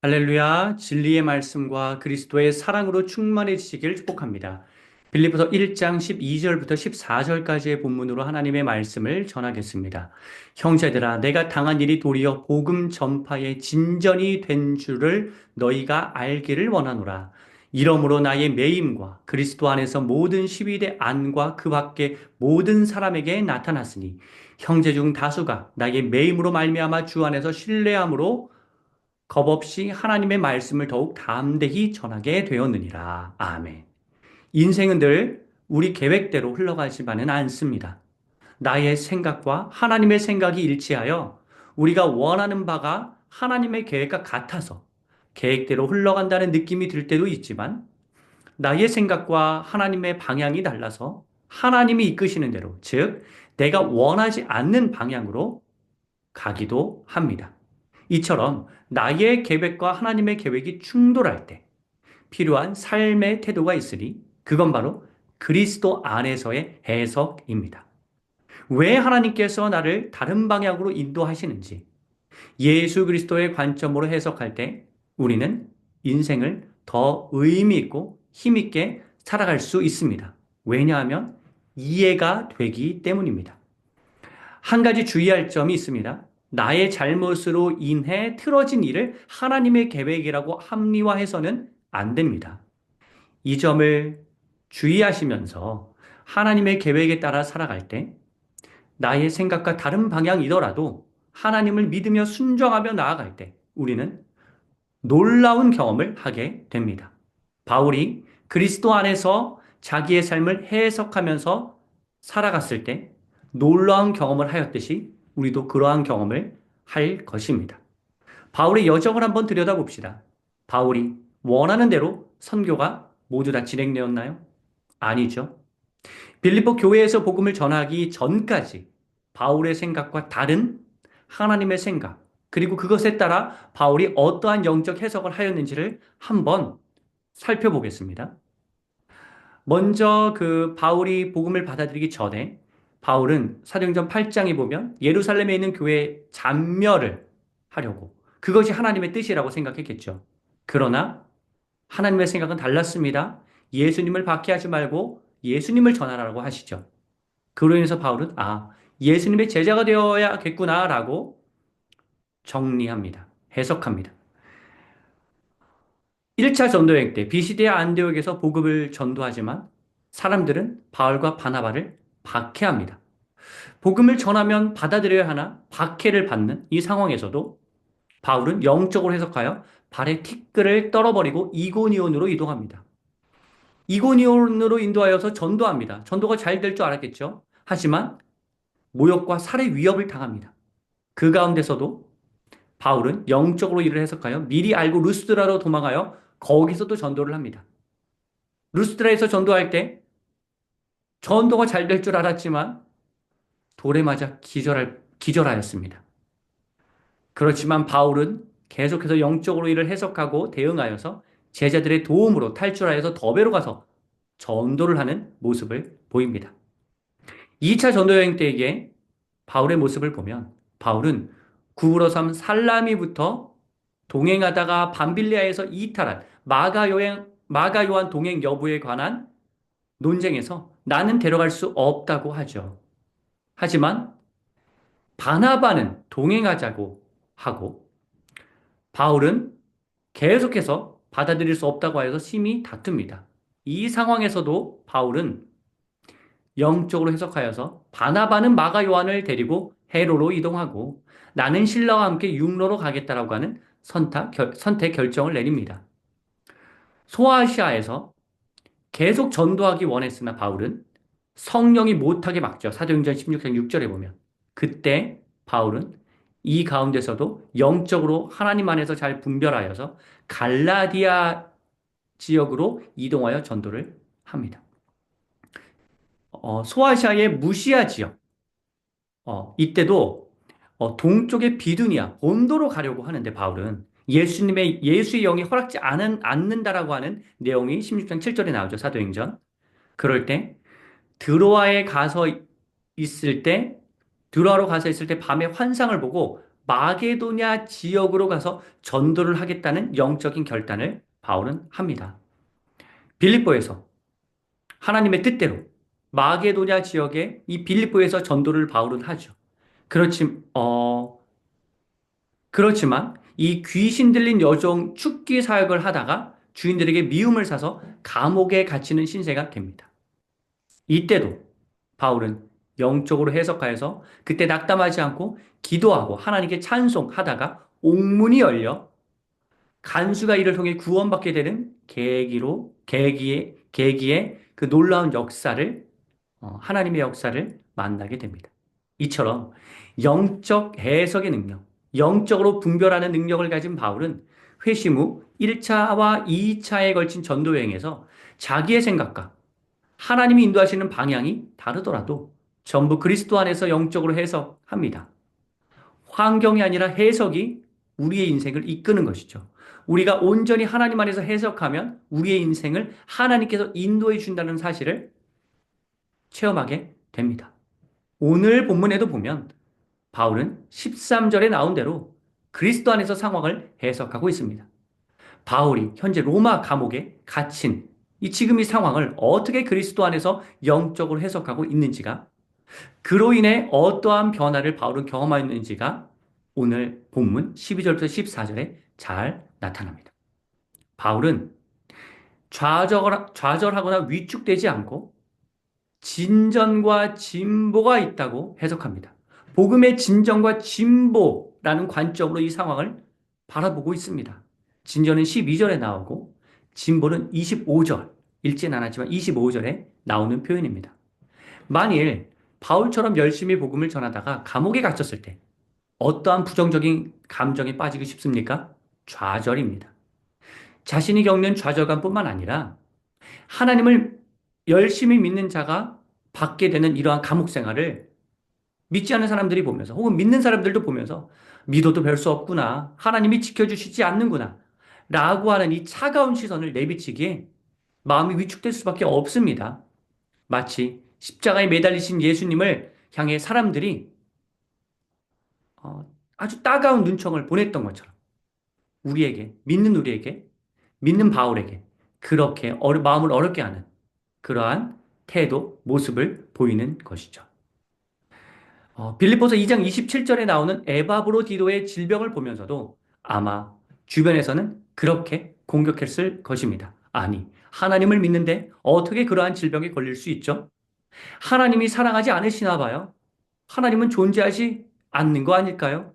할렐루야, 진리의 말씀과 그리스도의 사랑으로 충만해지시길 축복합니다. 빌립보서 1장 12절부터 14절까지의 본문으로 하나님의 말씀을 전하겠습니다. 형제들아, 내가 당한 일이 도리어 복음 전파의 진전이 된 줄을 너희가 알기를 원하노라. 이러므로 나의 매임과 그리스도 안에서 모든 시위대 안과 그 밖에 모든 사람에게 나타났으니 형제 중 다수가 나의 매임으로 말미암아 주 안에서 신뢰함으로 겁없이 하나님의 말씀을 더욱 담대히 전하게 되었느니라. 아멘. 인생은 늘 우리 계획대로 흘러가지만은 않습니다. 나의 생각과 하나님의 생각이 일치하여 우리가 원하는 바가 하나님의 계획과 같아서 계획대로 흘러간다는 느낌이 들 때도 있지만 나의 생각과 하나님의 방향이 달라서 하나님이 이끄시는 대로, 즉, 내가 원하지 않는 방향으로 가기도 합니다. 이처럼 나의 계획과 하나님의 계획이 충돌할 때 필요한 삶의 태도가 있으니 그건 바로 그리스도 안에서의 해석입니다. 왜 하나님께서 나를 다른 방향으로 인도하시는지 예수 그리스도의 관점으로 해석할 때 우리는 인생을 더 의미 있고 힘 있게 살아갈 수 있습니다. 왜냐하면 이해가 되기 때문입니다. 한 가지 주의할 점이 있습니다. 나의 잘못으로 인해 틀어진 일을 하나님의 계획이라고 합리화해서는 안 됩니다. 이 점을 주의하시면서 하나님의 계획에 따라 살아갈 때 나의 생각과 다른 방향이더라도 하나님을 믿으며 순종하며 나아갈 때 우리는 놀라운 경험을 하게 됩니다. 바울이 그리스도 안에서 자기의 삶을 해석하면서 살아갔을 때 놀라운 경험을 하였듯이 우리도 그러한 경험을 할 것입니다. 바울의 여정을 한번 들여다봅시다. 바울이 원하는 대로 선교가 모두 다 진행되었나요? 아니죠. 빌립보 교회에서 복음을 전하기 전까지 바울의 생각과 다른 하나님의 생각, 그리고 그것에 따라 바울이 어떠한 영적 해석을 하였는지를 한번 살펴보겠습니다. 먼저 그 바울이 복음을 받아들이기 전에 바울은 사도행전 8장에 보면 예루살렘에 있는 교회에 잔멸을 하려고 그것이 하나님의 뜻이라고 생각했겠죠. 그러나 하나님의 생각은 달랐습니다. 예수님을 박해하지 말고 예수님을 전하라고 하시죠. 그로 인해서 바울은 예수님의 제자가 되어야겠구나라고 정리합니다. 해석합니다. 1차 전도여행 때 비시디아 안디옥에서 복음을 전도하지만 사람들은 바울과 바나바를 박해합니다. 복음을 전하면 받아들여야 하나 박해를 받는 이 상황에서도 바울은 영적으로 해석하여 발의 티끌을 떨어버리고 이고니온으로 이동합니다. 이고니온으로 인도하여서 전도합니다. 전도가 잘 될 줄 알았겠죠. 하지만 모욕과 살해 위협을 당합니다. 그 가운데서도 바울은 영적으로 이를 해석하여 미리 알고 루스드라로 도망하여 거기서도 전도를 합니다. 루스드라에서 전도할 때 전도가 잘 될 줄 알았지만 돌에 맞아 기절하였습니다. 그렇지만 바울은 계속해서 영적으로 이를 해석하고 대응하여서 제자들의 도움으로 탈출하여서 더베로 가서 전도를 하는 모습을 보입니다. 2차 전도 여행 때에 바울의 모습을 보면 바울은 구브로 삼 살라미부터 동행하다가 밤빌리아에서 이탈한 마가 요한 동행 여부에 관한 논쟁에서 나는 데려갈 수 없다고 하죠. 하지만 바나바는 동행하자고 하고 바울은 계속해서 받아들일 수 없다고 하여서 심히 다툽니다. 이 상황에서도 바울은 영적으로 해석하여서 바나바는 마가 요한을 데리고 헤로로 이동하고 나는 신라와 함께 육로로 가겠다라고 하는 선택 결정을 내립니다. 소아시아에서 계속 전도하기 원했으나 바울은 성령이 못하게 막죠. 사도행전 16장 6절에 보면. 그때 바울은 이 가운데서도 영적으로 하나님 안에서 잘 분별하여서 갈라디아 지역으로 이동하여 전도를 합니다. 소아시아의 무시아 지역, 이때도 동쪽의 비두니아, 본도로 가려고 하는데 바울은 예수의 영이 허락지 않는다라고 하는 내용이 16장 7절에 나오죠. 사도행전. 그럴 때 드로아에 가서 있을 때 드로아로 가서 있을 때 밤에 환상을 보고 마게도냐 지역으로 가서 전도를 하겠다는 영적인 결단을 바울은 합니다. 빌립보에서 하나님의 뜻대로 마게도냐 지역에 이 빌립보에서 전도를 바울은 하죠. 그렇지, 그렇지만 이 귀신 들린 여종 축기 사역을 하다가 주인들에게 미움을 사서 감옥에 갇히는 신세가 됩니다. 이때도 바울은 영적으로 해석하여서 그때 낙담하지 않고 기도하고 하나님께 찬송하다가 옥문이 열려 간수가 이를 통해 구원받게 되는 계기의 그 놀라운 역사를 하나님의 역사를 만나게 됩니다. 이처럼 영적 해석의 능력, 영적으로 분별하는 능력을 가진 바울은 회심 후 1차와 2차에 걸친 전도 여행에서 자기의 생각과 하나님이 인도하시는 방향이 다르더라도 전부 그리스도 안에서 영적으로 해석합니다. 환경이 아니라 해석이 우리의 인생을 이끄는 것이죠. 우리가 온전히 하나님 안에서 해석하면 우리의 인생을 하나님께서 인도해 준다는 사실을 체험하게 됩니다. 오늘 본문에도 보면 바울은 13절에 나온 대로 그리스도 안에서 상황을 해석하고 있습니다. 바울이 현재 로마 감옥에 갇힌 지금 이 상황을 어떻게 그리스도 안에서 영적으로 해석하고 있는지가 그로 인해 어떠한 변화를 바울은 경험하였는지가 오늘 본문 12절부터 14절에 잘 나타납니다. 바울은 좌절하거나 위축되지 않고 진전과 진보가 있다고 해석합니다. 복음의 진전과 진보라는 관점으로 이 상황을 바라보고 있습니다. 진전은 12절에 나오고 진보는 25절, 읽진 않았지만 25절에 나오는 표현입니다. 만일 바울처럼 열심히 복음을 전하다가 감옥에 갇혔을 때 어떠한 부정적인 감정에 빠지고 싶습니까? 좌절입니다. 자신이 겪는 좌절감뿐만 아니라 하나님을 열심히 믿는 자가 받게 되는 이러한 감옥 생활을 믿지 않는 사람들이 보면서 혹은 믿는 사람들도 보면서 믿어도 별 수 없구나. 하나님이 지켜주시지 않는구나. 라고 하는 이 차가운 시선을 내비치기에 마음이 위축될 수밖에 없습니다. 마치 십자가에 매달리신 예수님을 향해 사람들이 아주 따가운 눈총을 보냈던 것처럼 믿는 우리에게, 믿는 바울에게 그렇게 마음을 어렵게 하는 그러한 태도, 모습을 보이는 것이죠. 빌립보서 2장 27절에 나오는 에바브로디도의 질병을 보면서도 아마 주변에서는 그렇게 공격했을 것입니다. 아니, 하나님을 믿는데 어떻게 그러한 질병에 걸릴 수 있죠? 하나님이 사랑하지 않으시나 봐요. 하나님은 존재하지 않는 거 아닐까요?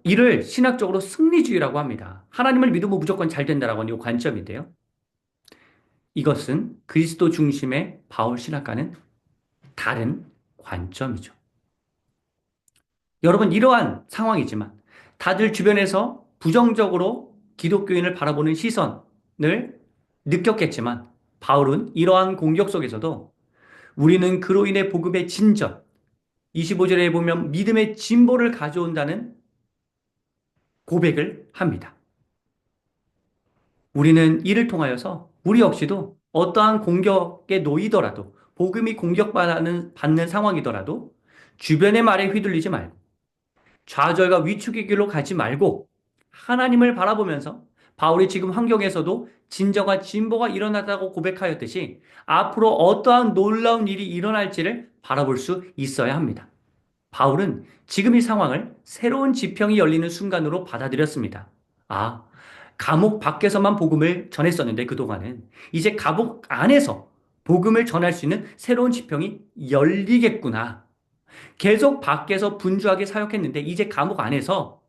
이를 신학적으로 승리주의라고 합니다. 하나님을 믿으면 무조건 잘 된다라고 하는 이 관점인데요. 이것은 그리스도 중심의 바울 신학과는 다른 관점이죠. 여러분, 이러한 상황이지만 다들 주변에서 부정적으로 기독교인을 바라보는 시선을 느꼈겠지만 바울은 이러한 공격 속에서도 우리는 그로 인해 복음의 진전, 25절에 보면 믿음의 진보를 가져온다는 고백을 합니다. 우리는 이를 통하여서 우리 역시도 어떠한 공격에 놓이더라도 복음이 받는 상황이더라도 주변의 말에 휘둘리지 말고 좌절과 위축의 길로 가지 말고 하나님을 바라보면서 바울이 지금 환경에서도 진정한 진보가 일어났다고 고백하였듯이 앞으로 어떠한 놀라운 일이 일어날지를 바라볼 수 있어야 합니다. 바울은 지금 이 상황을 새로운 지평이 열리는 순간으로 받아들였습니다. 감옥 밖에서만 복음을 전했었는데 그동안은 이제 감옥 안에서 복음을 전할 수 있는 새로운 지평이 열리겠구나. 계속 밖에서 분주하게 사역했는데 이제 감옥 안에서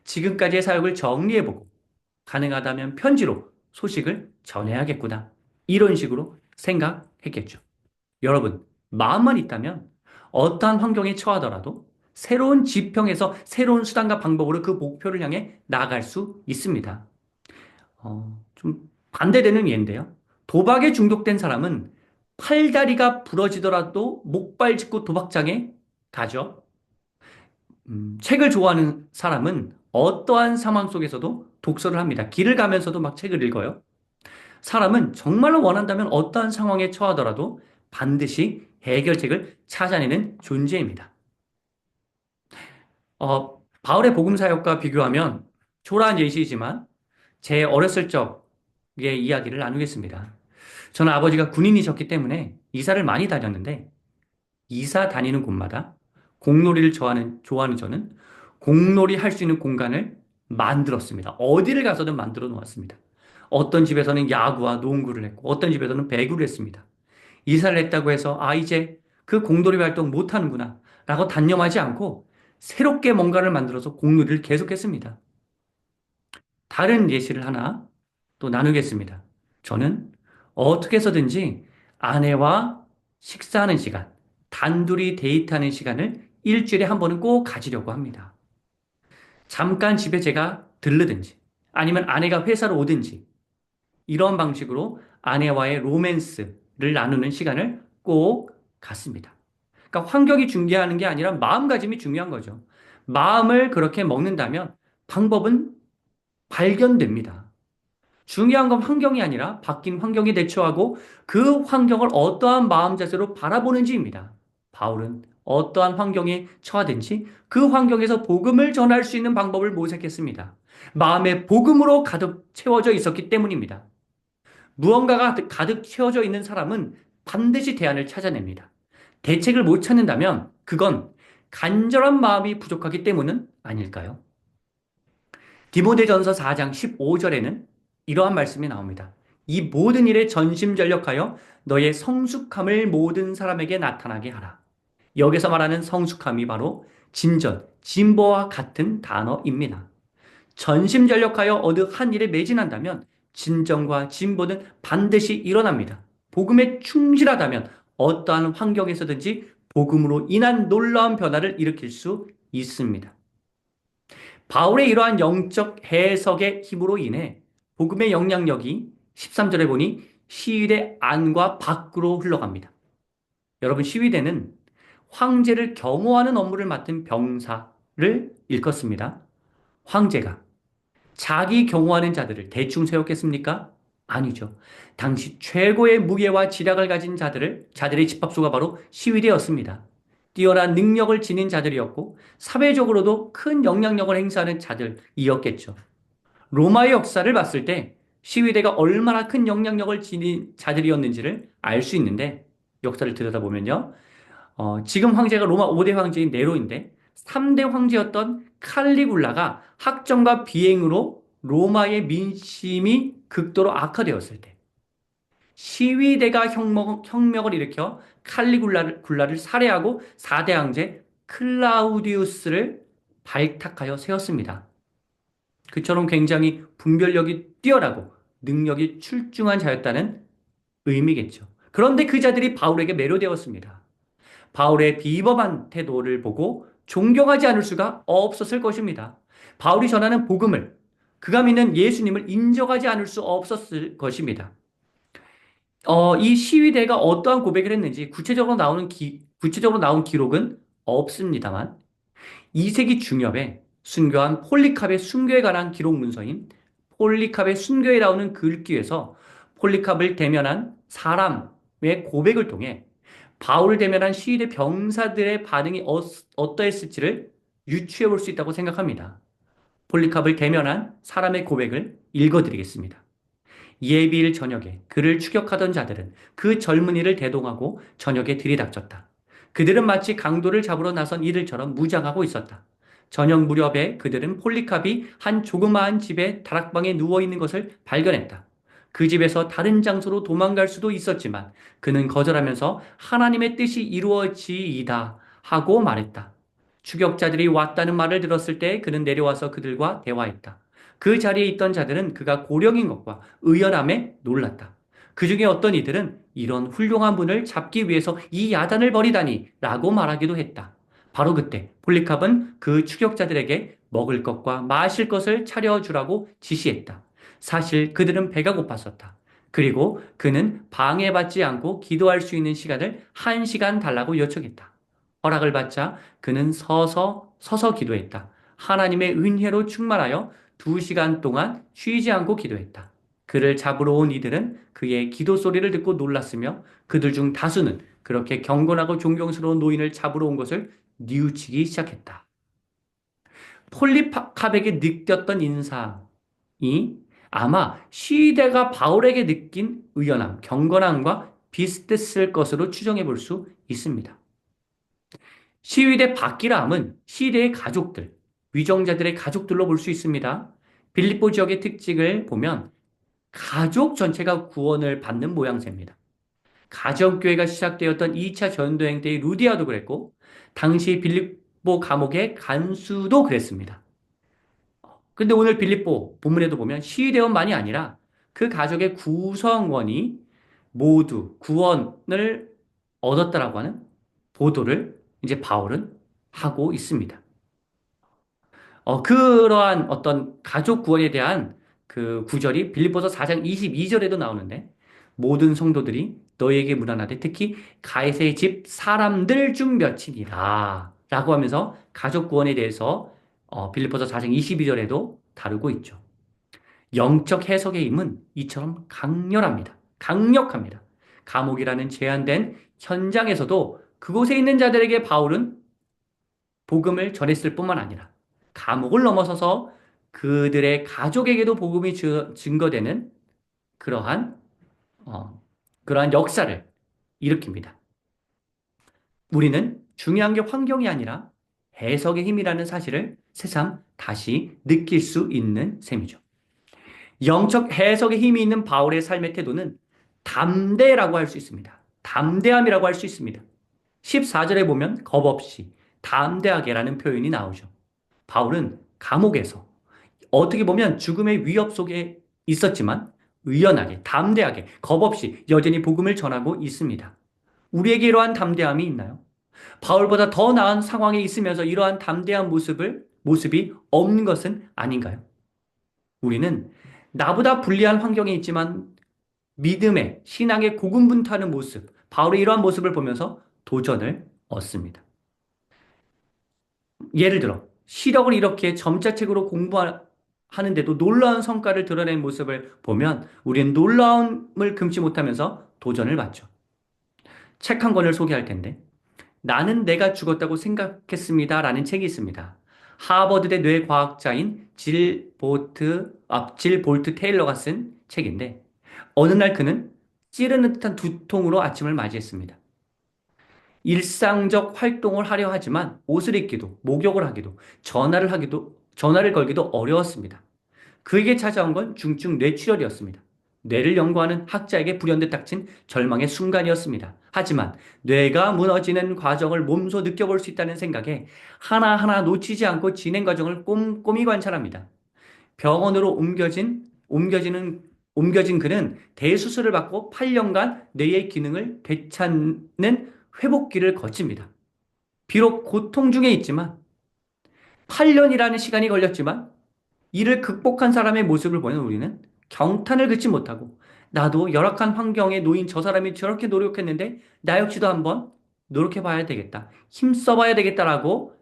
지금까지의 사역을 정리해보고 가능하다면 편지로 소식을 전해야겠구나. 이런 식으로 생각했겠죠. 여러분, 마음만 있다면 어떠한 환경에 처하더라도 새로운 지평에서 새로운 수단과 방법으로 그 목표를 향해 나아갈 수 있습니다. 좀 반대되는 예인데요. 도박에 중독된 사람은 팔다리가 부러지더라도 목발 짚고 도박장에 가죠. 책을 좋아하는 사람은 어떠한 상황 속에서도 독서를 합니다. 길을 가면서도 막 책을 읽어요. 사람은 정말로 원한다면 어떠한 상황에 처하더라도 반드시 해결책을 찾아내는 존재입니다. 바울의 복음 사역과 비교하면 초라한 예시이지만 제 어렸을 적의 이야기를 나누겠습니다. 저는 아버지가 군인이셨기 때문에 이사를 많이 다녔는데 이사 다니는 곳마다 공놀이를 좋아하는 저는 공놀이 할 수 있는 공간을 만들었습니다. 어디를 가서든 만들어 놓았습니다. 어떤 집에서는 야구와 농구를 했고 어떤 집에서는 배구를 했습니다. 이사를 했다고 해서 이제 그 공놀이 활동 못 하는구나 라고 단념하지 않고 새롭게 뭔가를 만들어서 공놀이를 계속했습니다. 다른 예시를 하나 또 나누겠습니다. 저는 어떻게 해서든지 아내와 식사하는 시간, 단둘이 데이트하는 시간을 일주일에 한 번은 꼭 가지려고 합니다. 잠깐 집에 제가 들르든지 아니면 아내가 회사로 오든지 이런 방식으로 아내와의 로맨스를 나누는 시간을 꼭 갖습니다. 그러니까 환경이 중요한 게 아니라 마음가짐이 중요한 거죠. 마음을 그렇게 먹는다면 방법은 발견됩니다. 중요한 건 환경이 아니라 바뀐 환경에 대처하고 그 환경을 어떠한 마음 자세로 바라보는지입니다. 바울은 어떠한 환경에 처하든지 그 환경에서 복음을 전할 수 있는 방법을 모색했습니다. 마음에 복음으로 가득 채워져 있었기 때문입니다. 무언가가 가득 채워져 있는 사람은 반드시 대안을 찾아냅니다. 대책을 못 찾는다면 그건 간절한 마음이 부족하기 때문은 아닐까요? 디모데전서 4장 15절에는 이러한 말씀이 나옵니다. 이 모든 일에 전심전력하여 너의 성숙함을 모든 사람에게 나타나게 하라. 여기서 말하는 성숙함이 바로 진전, 진보와 같은 단어입니다. 전심전력하여 어느 한 일에 매진한다면 진정과 진보는 반드시 일어납니다. 복음에 충실하다면 어떠한 환경에서든지 복음으로 인한 놀라운 변화를 일으킬 수 있습니다. 바울의 이러한 영적 해석의 힘으로 인해 복음의 영향력이 13절에 보니 시위대 안과 밖으로 흘러갑니다. 여러분, 시위대는 황제를 경호하는 업무를 맡은 병사를 일컫습니다. 황제가 자기 경호하는 자들을 대충 세웠겠습니까? 아니죠. 당시 최고의 무게와 지략을 가진 자들의 집합소가 바로 시위대였습니다. 뛰어난 능력을 지닌 자들이었고 사회적으로도 큰 영향력을 행사하는 자들이었겠죠. 로마의 역사를 봤을 때 시위대가 얼마나 큰 영향력을 지닌 자들이었는지를 알 수 있는데 역사를 들여다보면요. 지금 황제가 로마 5대 황제인 네로인데 3대 황제였던 칼리굴라가 학정과 비행으로 로마의 민심이 극도로 악화되었을 때 시위대가 혁명을 일으켜 칼리굴라를 살해하고 4대 황제 클라우디우스를 발탁하여 세웠습니다. 그처럼 굉장히 분별력이 뛰어나고 능력이 출중한 자였다는 의미겠죠. 그런데 그 자들이 바울에게 매료되었습니다. 바울의 비범한 태도를 보고 존경하지 않을 수가 없었을 것입니다. 바울이 전하는 복음을, 그가 믿는 예수님을 인정하지 않을 수 없었을 것입니다. 이 시위대가 어떠한 고백을 했는지 구체적으로 나온 기록은 없습니다만 2세기 중엽에 순교한 폴리캅의 순교에 관한 기록 문서인 폴리캅의 순교에 나오는 글귀에서 폴리캅을 대면한 사람의 고백을 통해 바울을 대면한 시위대 병사들의 반응이 어떠했을지를 유추해 볼 수 있다고 생각합니다. 폴리캅을 대면한 사람의 고백을 읽어드리겠습니다. 예비일 저녁에 그를 추격하던 자들은 그 젊은이를 대동하고 저녁에 들이닥쳤다. 그들은 마치 강도를 잡으러 나선 이들처럼 무장하고 있었다. 저녁 무렵에 그들은 폴리캅이 한 조그마한 집의 다락방에 누워 있는 것을 발견했다. 그 집에서 다른 장소로 도망갈 수도 있었지만 그는 거절하면서 하나님의 뜻이 이루어지이다 하고 말했다. 추격자들이 왔다는 말을 들었을 때 그는 내려와서 그들과 대화했다. 그 자리에 있던 자들은 그가 고령인 것과 의연함에 놀랐다. 그 중에 어떤 이들은 이런 훌륭한 분을 잡기 위해서 이 야단을 벌이다니 라고 말하기도 했다. 바로 그때 폴리캅은 그 추격자들에게 먹을 것과 마실 것을 차려주라고 지시했다. 사실 그들은 배가 고팠었다. 그리고 그는 방해받지 않고 기도할 수 있는 시간을 1시간 달라고 요청했다. 허락을 받자 그는 서서 기도했다. 하나님의 은혜로 충만하여 2시간 동안 쉬지 않고 기도했다. 그를 잡으러 온 이들은 그의 기도 소리를 듣고 놀랐으며 그들 중 다수는 그렇게 경건하고 존경스러운 노인을 잡으러 온 것을 뉘우치기 시작했다. 폴리카백이 느꼈던 인상이 아마 시대가 바울에게 느낀 의연함, 경건함과 비슷했을 것으로 추정해 볼 수 있습니다. 시위대 바키람은 시대의 가족들, 위정자들의 가족들로 볼 수 있습니다. 빌립보 지역의 특징을 보면 가족 전체가 구원을 받는 모양새입니다. 가정교회가 시작되었던 2차 전도행 때의 루디아도 그랬고, 당시 빌립보 감옥의 간수도 그랬습니다. 근데 오늘 빌립보 본문에도 보면 시위대원만이 아니라 그 가족의 구성원이 모두 구원을 얻었다라고 하는 보도를 이제 바울은 하고 있습니다. 그러한 어떤 가족 구원에 대한 그 구절이 빌립보서 4장 22절에도 나오는데 모든 성도들이 너희에게 문안하되 특히 가이사의 집 사람들 중 몇이니라 라고 하면서 가족 구원에 대해서 빌립보서 4장 22절에도 다루고 있죠. 영적 해석의 힘은 이처럼 강렬합니다. 강력합니다. 감옥이라는 제한된 현장에서도 그곳에 있는 자들에게 바울은 복음을 전했을 뿐만 아니라 감옥을 넘어서서 그들의 가족에게도 복음이 증거되는 그러한 그러한 역사를 일으킵니다. 우리는 중요한 게 환경이 아니라 해석의 힘이라는 사실을 새삼 다시 느낄 수 있는 셈이죠. 영적 해석의 힘이 있는 바울의 삶의 태도는 담대라고 할 수 있습니다. 담대함이라고 할 수 있습니다. 14절에 보면 겁 없이 담대하게라는 표현이 나오죠. 바울은 감옥에서 어떻게 보면 죽음의 위협 속에 있었지만 의연하게, 담대하게, 겁 없이 여전히 복음을 전하고 있습니다. 우리에게 이러한 담대함이 있나요? 바울보다 더 나은 상황에 있으면서 이러한 담대한 모습이 없는 것은 아닌가요? 우리는 나보다 불리한 환경에 있지만 믿음의, 신앙의 고군분투하는 모습, 바울의 이러한 모습을 보면서 도전을 얻습니다. 예를 들어, 시력을 이렇게 점자책으로 공부하는데도 놀라운 성과를 드러낸 모습을 보면 우리는 놀라움을 금치 못하면서 도전을 받죠. 책 한 권을 소개할 텐데, 나는 내가 죽었다고 생각했습니다. 라는 책이 있습니다. 하버드대 뇌과학자인 질 볼트 테일러가 쓴 책인데, 어느 날 그는 찌르는 듯한 두통으로 아침을 맞이했습니다. 일상적 활동을 하려 하지만 옷을 입기도, 목욕을 하기도, 전화를 걸기도 어려웠습니다. 그에게 찾아온 건 중증 뇌출혈이었습니다. 뇌를 연구하는 학자에게 불현듯 닥친 절망의 순간이었습니다. 하지만 뇌가 무너지는 과정을 몸소 느껴볼 수 있다는 생각에 하나하나 놓치지 않고 진행 과정을 꼼꼼히 관찰합니다. 병원으로 옮겨진 그는 대수술을 받고 8년간 뇌의 기능을 되찾는 회복기를 거칩니다. 비록 고통 중에 있지만 8년이라는 시간이 걸렸지만 이를 극복한 사람의 모습을 보는 우리는 경탄을 긋지 못하고 나도 열악한 환경에 놓인 저 사람이 저렇게 노력했는데 나 역시도 한번 노력해 봐야 되겠다. 힘써 봐야 되겠다라고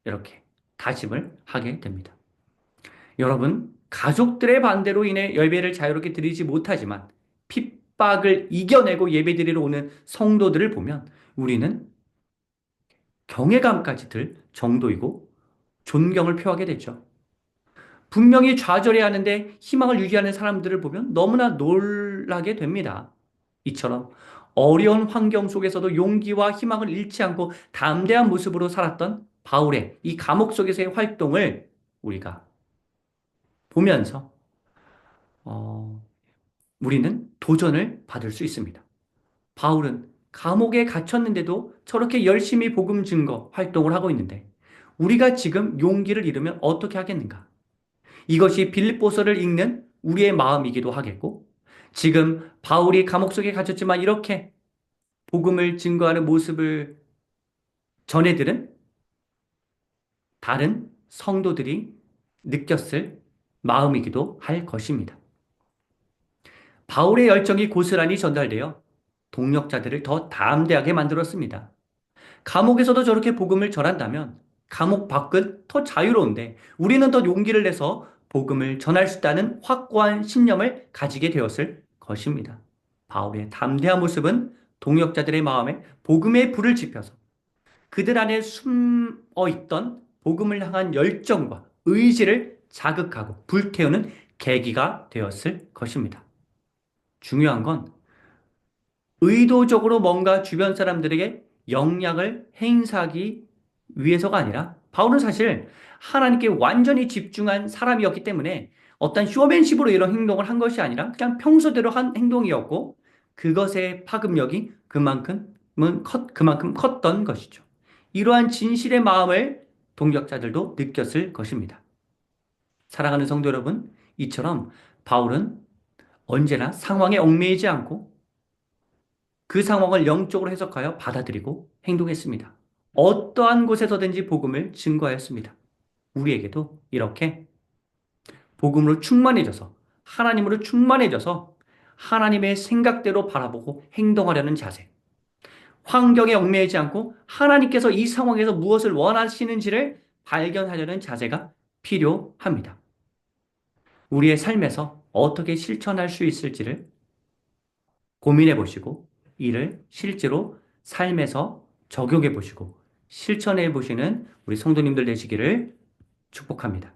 이렇게 다짐을 하게 됩니다. 여러분, 가족들의 반대로 인해 예배를 자유롭게 드리지 못하지만 핍박을 이겨내고 예배드리러 오는 성도들을 보면 우리는 경외감까지 들 정도이고 존경을 표하게 되죠. 분명히 좌절해야 하는데 희망을 유지하는 사람들을 보면 너무나 놀라게 됩니다. 이처럼 어려운 환경 속에서도 용기와 희망을 잃지 않고 담대한 모습으로 살았던 바울의 이 감옥 속에서의 활동을 우리가 보면서 어, 우리는 도전을 받을 수 있습니다. 바울은 감옥에 갇혔는데도 저렇게 열심히 복음 증거 활동을 하고 있는데 우리가 지금 용기를 잃으면 어떻게 하겠는가? 이것이 빌립보서를 읽는 우리의 마음이기도 하겠고 지금 바울이 감옥 속에 갇혔지만 이렇게 복음을 증거하는 모습을 전해들은 다른 성도들이 느꼈을 마음이기도 할 것입니다. 바울의 열정이 고스란히 전달되어 동력자들을 더 담대하게 만들었습니다. 감옥에서도 저렇게 복음을 전한다면 감옥 밖은 더 자유로운데 우리는 더 용기를 내서 복음을 전할 수 있다는 확고한 신념을 가지게 되었을 것입니다. 바울의 담대한 모습은 동역자들의 마음에 복음의 불을 지펴서 그들 안에 숨어 있던 복음을 향한 열정과 의지를 자극하고 불태우는 계기가 되었을 것입니다. 중요한 건 의도적으로 뭔가 주변 사람들에게 영향을 행사하기 위해서가 아니라 바울은 사실 하나님께 완전히 집중한 사람이었기 때문에 어떤 쇼맨십으로 이런 행동을 한 것이 아니라 그냥 평소대로 한 행동이었고 그것의 파급력이 그만큼 컸던 것이죠. 이러한 진실의 마음을 동역자들도 느꼈을 것입니다. 사랑하는 성도 여러분, 이처럼 바울은 언제나 상황에 얽매이지 않고 그 상황을 영적으로 해석하여 받아들이고 행동했습니다. 어떠한 곳에서든지 복음을 증거하였습니다. 우리에게도 이렇게 복음으로 충만해져서 하나님으로 충만해져서 하나님의 생각대로 바라보고 행동하려는 자세. 환경에 얽매이지 않고 하나님께서 이 상황에서 무엇을 원하시는지를 발견하려는 자세가 필요합니다. 우리의 삶에서 어떻게 실천할 수 있을지를 고민해 보시고 이를 실제로 삶에서 적용해 보시고 실천해 보시는 우리 성도님들 되시기를 축복합니다.